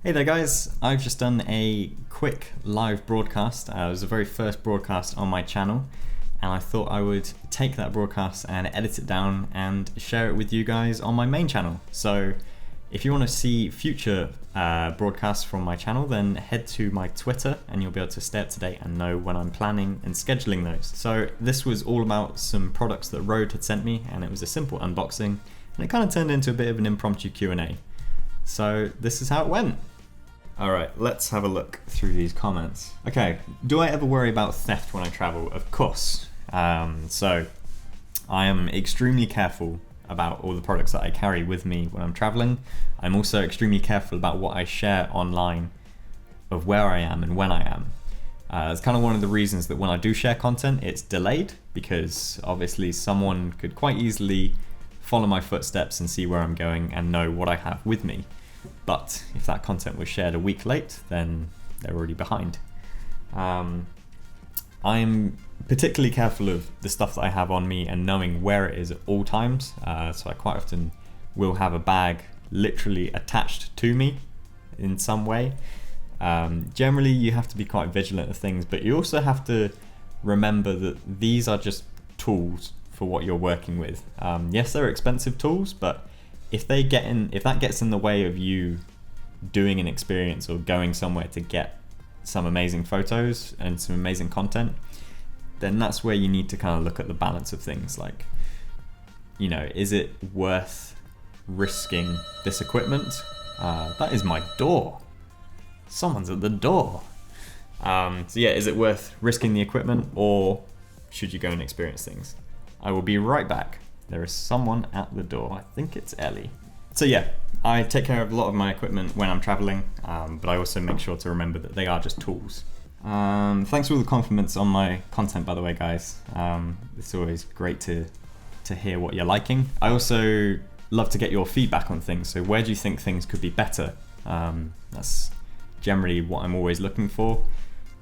Hey there guys, I've just done a quick live broadcast. It was the very first broadcast on my channel, and I thought I would take that broadcast and edit it down and share it with you guys on my main channel. So if you want to see future broadcasts from my channel, then head to my Twitter and you'll be able to stay up to date and know when I'm planning and scheduling those. So this was all about some products that RØDE had sent me, and it was a simple unboxing, and it kind of turned into a bit of an impromptu Q&A. So this is how it went. Alright, let's have a look through these comments. Okay, do I ever worry about theft when I travel? Of course. So I am extremely careful about all the products that I carry with me when I'm traveling. I'm also extremely careful about what I share online of where I am and when I am. It's kind of one of the reasons that when I do share content, it's delayed, because obviously someone could quite easily follow my footsteps and see where I'm going and know what I have with me. But if that content was shared a week late, then they're already behind. I'm particularly careful of the stuff that I have on me and knowing where it is at all times. So I quite often will have a bag literally attached to me in some way. Generally, you have to be quite vigilant of things, but you also have to remember that these are just tools for what you're working with. Yes, they're expensive tools, but if that gets in the way of you doing an experience or going somewhere to get some amazing photos and some amazing content, then that's where you need to kind of look at the balance of things. Like, you know, is it worth risking this equipment? That is my door. Someone's at the door. So yeah, is it worth risking the equipment, or should you go and experience things? I will be right back. There is someone at the door. I think it's Ellie. So yeah, I take care of a lot of my equipment when I'm traveling, but I also make sure to remember that they are just tools. Thanks for all the compliments on my content, by the way, guys. It's always great to hear what you're liking. I also love to get your feedback on things. So where do you think things could be better? That's generally what I'm always looking for.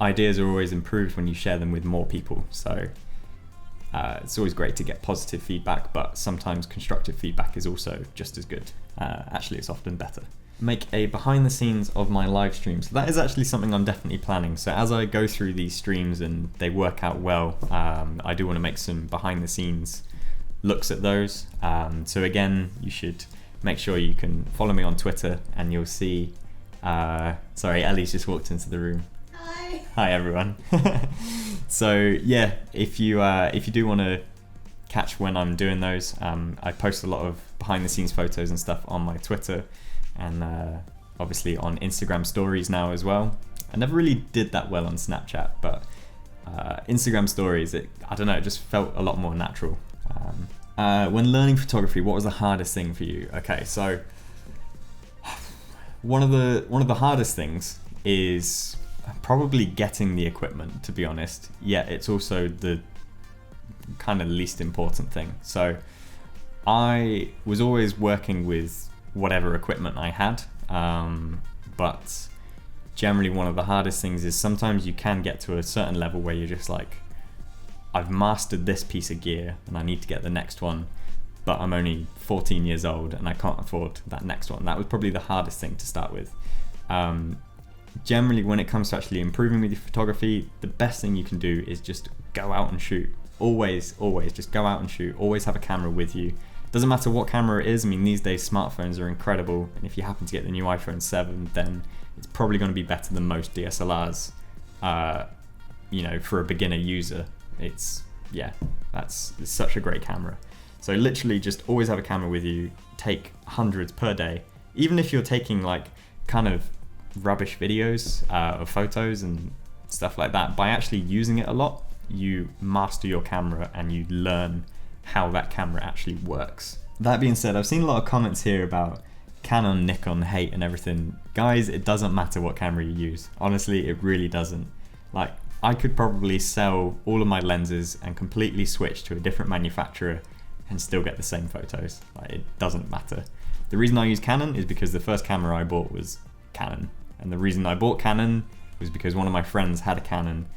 Ideas are always improved when you share them with more people. So it's always great to get positive feedback, but sometimes constructive feedback is also just as good. Actually, it's often better. Make a behind the scenes of my live streams. That is actually something I'm definitely planning. So as I go through these streams and they work out well, I do want to make some behind the scenes looks at those. So again, you should make sure you can follow me on Twitter, and you'll see, sorry, Ellie's just walked into the room. Hi everyone. So yeah, if you do want to catch when I'm doing those, I post a lot of behind the scenes photos and stuff on my Twitter, and obviously on Instagram stories now as well. I never really did that well on Snapchat, but Instagram stories, I don't know, it just felt a lot more natural. When learning photography, what was the hardest thing for you? Okay, so one of the hardest things is probably getting the equipment, to be honest. Yeah, it's also the kind of least important thing. So I was always working with whatever equipment I had, but generally one of the hardest things is sometimes you can get to a certain level where you're just like, I've mastered this piece of gear and I need to get the next one, but I'm only 14 years old and I can't afford that next one. That was probably the hardest thing to start with. Generally, when it comes to actually improving with your photography, the best thing you can do is just go out and shoot. Always just go out and shoot. Always have a camera with you. Doesn't matter what camera it is. I mean, these days smartphones are incredible, and if you happen to get the new iPhone 7, then it's probably going to be better than most DSLRs. You know, for a beginner user, it's such a great camera. So literally just always have a camera with you. Take hundreds per day. Even if you're taking like kind of rubbish videos of photos and stuff like that, by actually using it a lot, you master your camera and you learn how that camera actually works. That being said, I've seen a lot of comments here about Canon, Nikon hate and everything. Guys, it doesn't matter what camera you use. Honestly, it really doesn't. Like, I could probably sell all of my lenses and completely switch to a different manufacturer and still get the same photos. Like, it doesn't matter. The reason I use Canon is because the first camera I bought was Canon. And the reason I bought Canon was because one of my friends had a Canon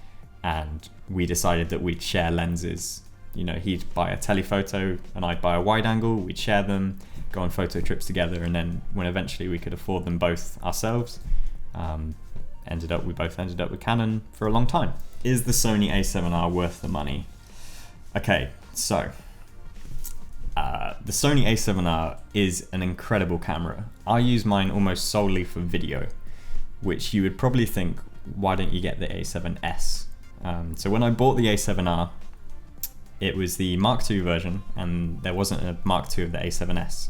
and we decided that we'd share lenses You know, he'd buy a telephoto and I'd buy a wide angle, we'd share them, go on photo trips together, and then when eventually we could afford them both ourselves, we both ended up with Canon for a long time. Is the Sony A7R worth the money? Okay, so the Sony A7R is an incredible camera. I use mine almost solely for video, which you would probably think, why don't you get the A7S? So when I bought the A7R, it was the Mark II version, and there wasn't a Mark II of the A7S.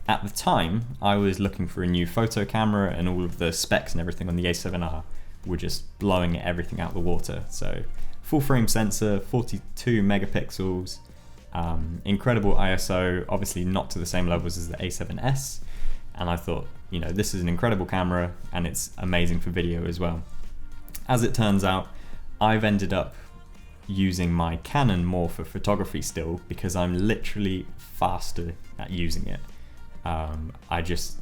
At the time, I was looking for a new photo camera, and all of the specs and everything on the A7R were just blowing everything out the water. So full frame sensor, 42 megapixels, incredible ISO, obviously not to the same levels as the A7S. And I thought, you know, this is an incredible camera and it's amazing for video as well. As it turns out, I've ended up using my Canon more for photography still, because I'm literally faster at using it. I just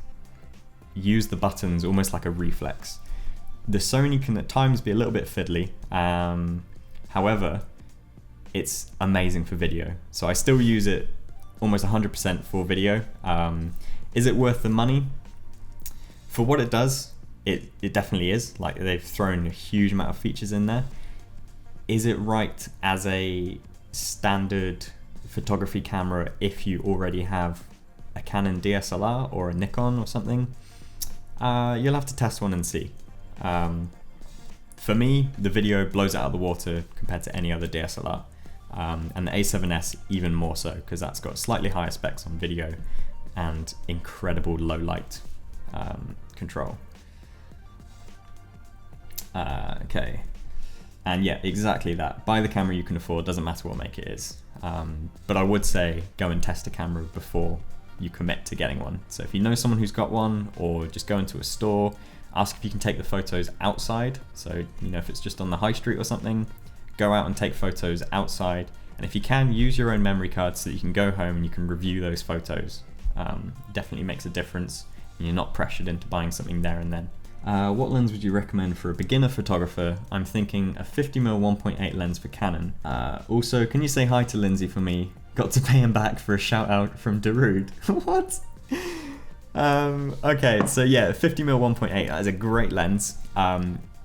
use the buttons almost like a reflex. The Sony can at times be a little bit fiddly, however, it's amazing for video. So I still use it almost 100% for video. Is it worth the money? For what it does, it definitely is. Like, they've thrown a huge amount of features in there. Is it right as a standard photography camera if you already have a Canon DSLR or a Nikon or something? You'll have to test one and see. For me, the video blows it out of the water compared to any other DSLR. And the A7S even more so, because that's got slightly higher specs on video and incredible low light control. Okay. And yeah, exactly that. Buy the camera you can afford, doesn't matter what make it is. But I would say go and test a camera before you commit to getting one. So if you know someone who's got one, or just go into a store, ask if you can take the photos outside. So, you know, if it's just on the high street or something, go out and take photos outside. And if you can, use your own memory card so that you can go home and you can review those photos. Definitely makes a difference, and you're not pressured into buying something there and then. What lens would you recommend for a beginner photographer? I'm thinking a 50mm 1.8 lens for Canon. Also, can you say hi to Lindsay for me? Got to pay him back for a shout out from RØDE. What? Okay, so yeah, 50mm 1.8, that is a great lens.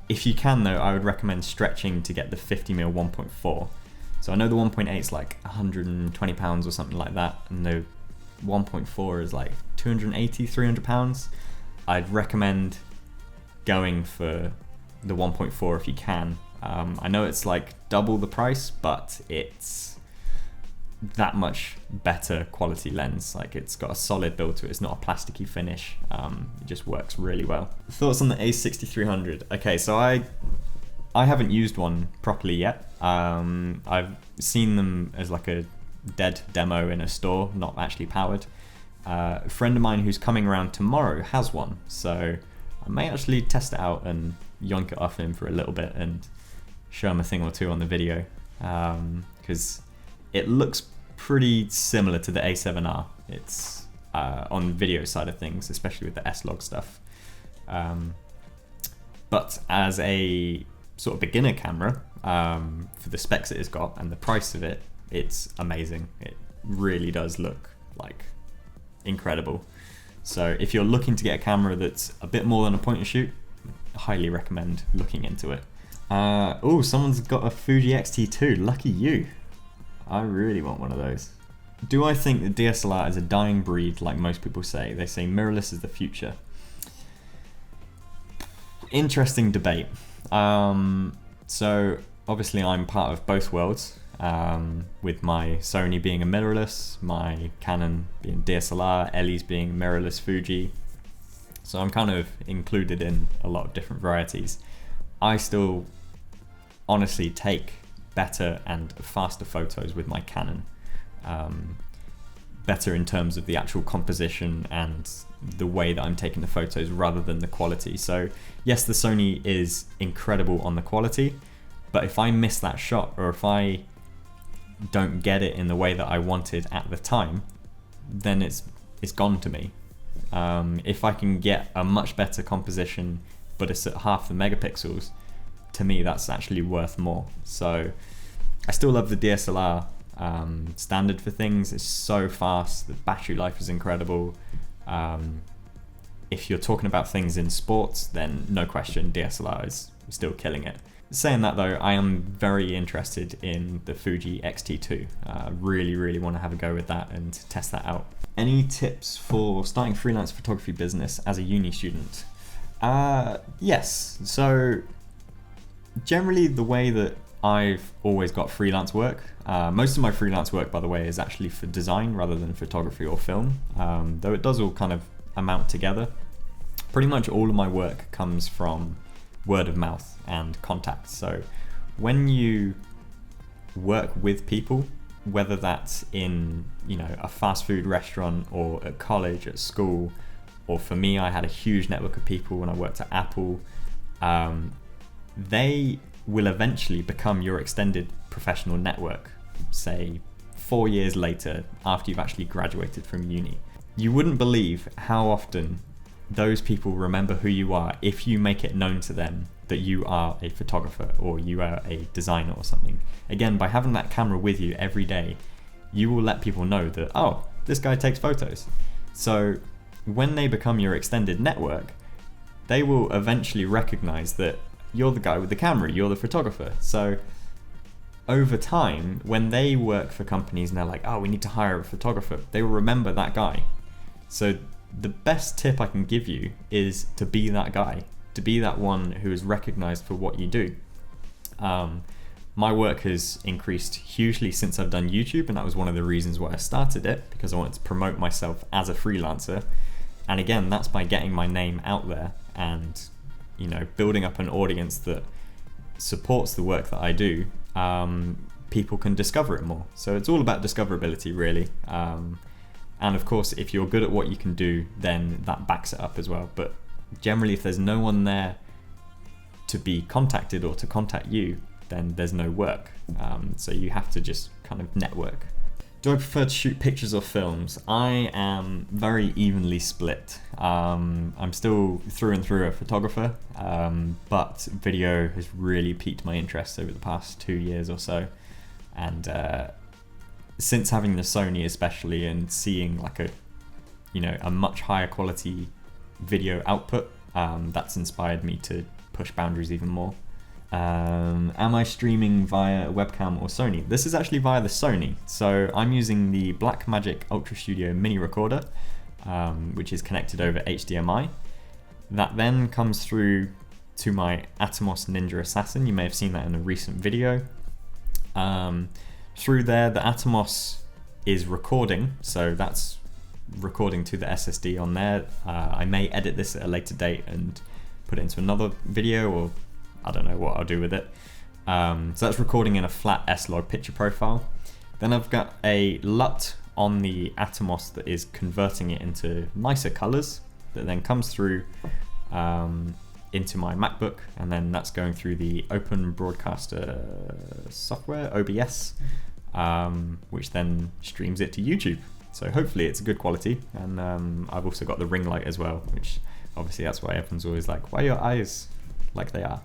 If you can though, I would recommend stretching to get the 50mm 1.4. So I know the 1.8 is like £120 or something like that, and the 1.4 is like 280, 300 pounds. I'd recommend going for the 1.4 if you can. I know it's like double the price, but it's that much better quality lens. Like, it's got a solid build to it, it's not a plasticky finish. It just works really well. Thoughts on the A6300? Okay, so I haven't used one properly yet. I've seen them as like a dead demo in a store, not actually powered. A friend of mine who's coming around tomorrow has one, so I may actually test it out and yoink it off him for a little bit and show him a thing or two on the video, because it looks pretty similar to the A7R. It's on the video side of things, especially with the S-Log stuff. But as a sort of beginner camera, for the specs it has got and the price of it, it's amazing. It really does look like incredible. So if you're looking to get a camera that's a bit more than a point and shoot, I highly recommend looking into it. Oh, someone's got a Fuji X-T2, lucky you. I really want one of those. Do I think the DSLR is a dying breed like most people say? They say mirrorless is the future. Interesting debate. So obviously I'm part of both worlds, with my Sony being a mirrorless, my Canon being DSLR, Ellie's being mirrorless Fuji. So I'm kind of included in a lot of different varieties. I still honestly take better and faster photos with my Canon. Better in terms of the actual composition and the way that I'm taking the photos rather than the quality. So yes, the Sony is incredible on the quality, but if I miss that shot, or if I don't get it in the way that I wanted at the time, then it's gone to me. If I can get a much better composition but it's at half the megapixels, to me that's actually worth more. So I still love the DSLR standard for things. It's so fast, the battery life is incredible. If you're talking about things in sports, then no question, DSLR is still killing it. Saying that though, I am very interested in the Fuji X-T2. Really want to have a go with that and test that out. Any tips for starting freelance photography business as a uni student? Yes, so generally the way that I've always got freelance work, most of my freelance work, by the way, is actually for design rather than photography or film, though it does all kind of amount together. Pretty much all of my work comes from word of mouth and contacts. So when you work with people, whether that's in, you know, a fast food restaurant or at college, at school, or for me, I had a huge network of people when I worked at Apple, they will eventually become your extended professional network, say 4 years later after you've actually graduated from uni. You wouldn't believe how often those people remember who you are if you make it known to them that you are a photographer or you are a designer or something. Again, by having that camera with you every day, you will let people know that, oh, this guy takes photos. So when they become your extended network, they will eventually recognize that you're the guy with the camera, you're the photographer. So over time, when they work for companies and they're like, oh, we need to hire a photographer, they will remember that guy. So the best tip I can give you is to be that guy, to be that one who is recognized for what you do. My work has increased hugely since I've done YouTube, and that was one of the reasons why I started it, because I wanted to promote myself as a freelancer. And again, that's by getting my name out there and, you know, building up an audience that supports the work that I do. People can discover it more. So it's all about discoverability, really. And of course, if you're good at what you can do, then that backs it up as well. But generally, if there's no one there to be contacted or to contact you, then there's no work. So you have to just kind of network. Do I prefer to shoot pictures or films? I am very evenly split. I'm still through and through a photographer, but video has really piqued my interest over the past 2 years or so. And since having the Sony especially, and seeing like a much higher quality video output, that's inspired me to push boundaries even more. Am I streaming via a webcam or Sony? This is actually via the Sony. So I'm using the Blackmagic Ultra Studio mini recorder, which is connected over HDMI. That then comes through to my Atomos Ninja Assassin. You may have seen that in a recent video. Through there, the Atomos is recording, so that's recording to the SSD on there. I may edit this at a later date and put it into another video, or I don't know what I'll do with it. So that's recording in a flat S-Log picture profile. Then I've got a LUT on the Atomos that is converting it into nicer colors, that then comes through into my MacBook, and then that's going through the Open Broadcaster software, OBS, which then streams it to YouTube. So hopefully it's good quality. And I've also got the ring light as well, which obviously that's why everyone's always like, why are your eyes like they are?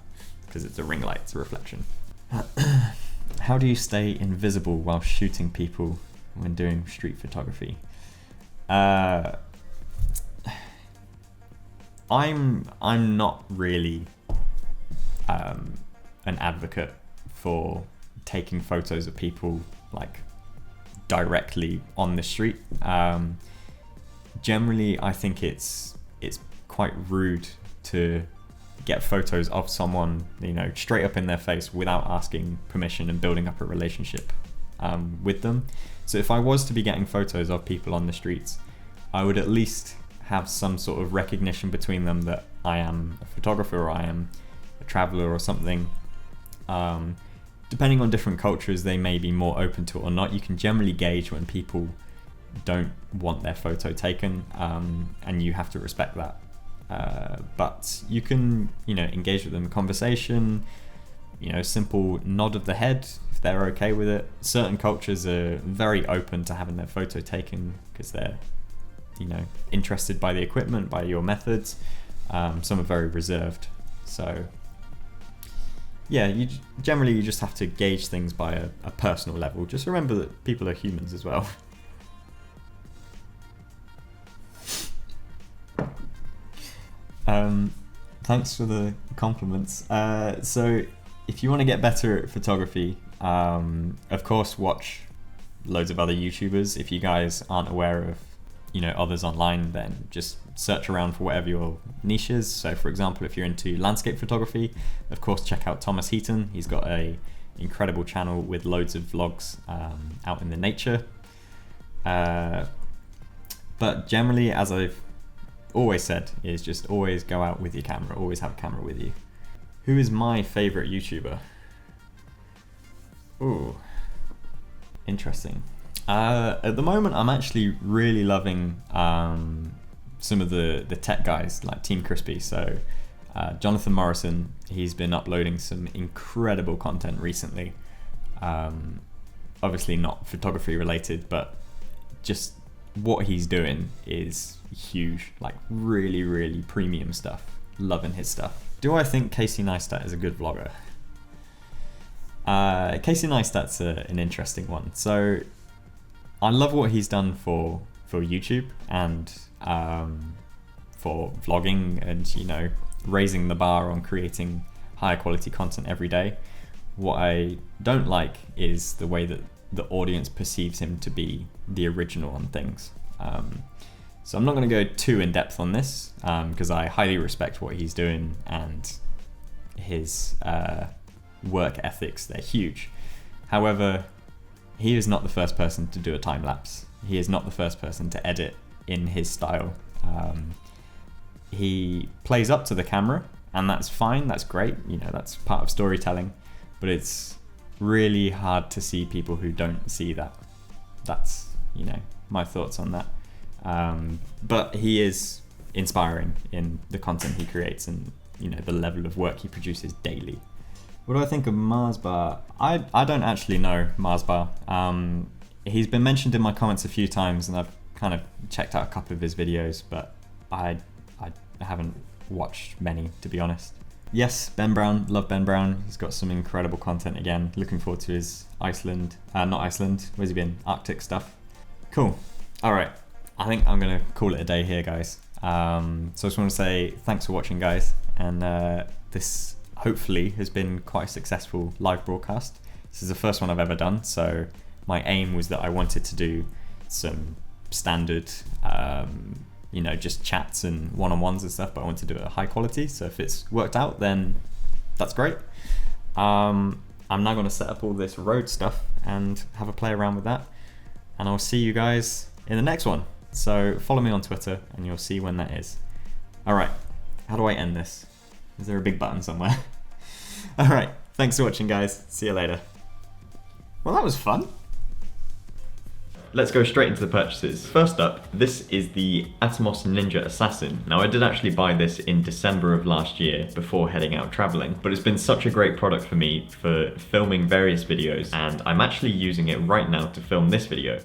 Because it's a ring light, it's a reflection. How do you stay invisible while shooting people when doing street photography? I'm not really an advocate for taking photos of people like directly on the street. Generally, I think it's quite rude to get photos of someone, you know, straight up in their face without asking permission and building up a relationship with them. So if I was to be getting photos of people on the streets, I would at least have some sort of recognition between them that I am a photographer or I am a traveler or something. Depending on different cultures, they may be more open to it or not. You can generally gauge when people don't want their photo taken, and you have to respect that. But you can, you know, engage with them in conversation, you know, simple nod of the head if they're okay with it. Certain cultures are very open to having their photo taken because they're, you know, interested by the equipment, by your methods. Some are very reserved. So yeah, generally you just have to gauge things by a personal level. Just remember that people are humans as well. Thanks for the compliments. So if you want to get better at photography, of course watch loads of other YouTubers. If you guys aren't aware of, you know, others online, then just search around for whatever your niche is. So for example, if you're into landscape photography, of course check out Thomas Heaton. He's got a incredible channel with loads of vlogs out in the nature. But generally, as I've always said, is just always go out with your camera, always have a camera with you. Who is my favorite YouTuber? Ooh, interesting. At the moment, I'm actually really loving some of the tech guys like Team Crispy. So Jonathan Morrison, he's been uploading some incredible content recently. Obviously not photography related, but just what he's doing is huge, like really, really premium stuff. Loving his stuff. Do I think Casey Neistat is a good vlogger? Casey Neistat's an interesting one. So I love what he's done for YouTube and for vlogging and, you know, raising the bar on creating higher quality content every day. What I don't like is the way that the audience perceives him to be the original on things. So I'm not going to go too in depth on this because I highly respect what he's doing and his work ethics. They're huge. However, he is not the first person to do a time lapse. He is not the first person to edit in his style. He plays up to the camera, and that's fine, that's great, you know, that's part of storytelling, but it's really hard to see people who don't see that. That's, you know, my thoughts on that. But he is inspiring in the content he creates and, you know, the level of work he produces daily. What do I think of Marzbar? I don't actually know Marzbar. He's been mentioned in my comments a few times, and I've kind of checked out a couple of his videos, but I haven't watched many, to be honest. Yes, Ben Brown, love Ben Brown. He's got some incredible content again. Looking forward to his Iceland, not Iceland, where's he been? Arctic stuff. Cool. All right, I think I'm gonna call it a day here, guys. So I just want to say thanks for watching, guys, and this hopefully has been quite a successful live broadcast. This is the first one I've ever done, so my aim was that I wanted to do some standard, you know, just chats and one-on-ones and stuff, but I want to do it at high quality. So if it's worked out, then that's great. I'm now going to set up all this RØDE stuff and have a play around with that. And I'll see you guys in the next one. So follow me on Twitter and you'll see when that is. All right, how do I end this? Is there a big button somewhere? All right, thanks for watching, guys. See you later. Well, that was fun. Let's go straight into the purchases. First up, this is the Atomos Ninja Assassin. Now, I did actually buy this in December of last year before heading out traveling, but it's been such a great product for me for filming various videos, and I'm actually using it right now to film this video.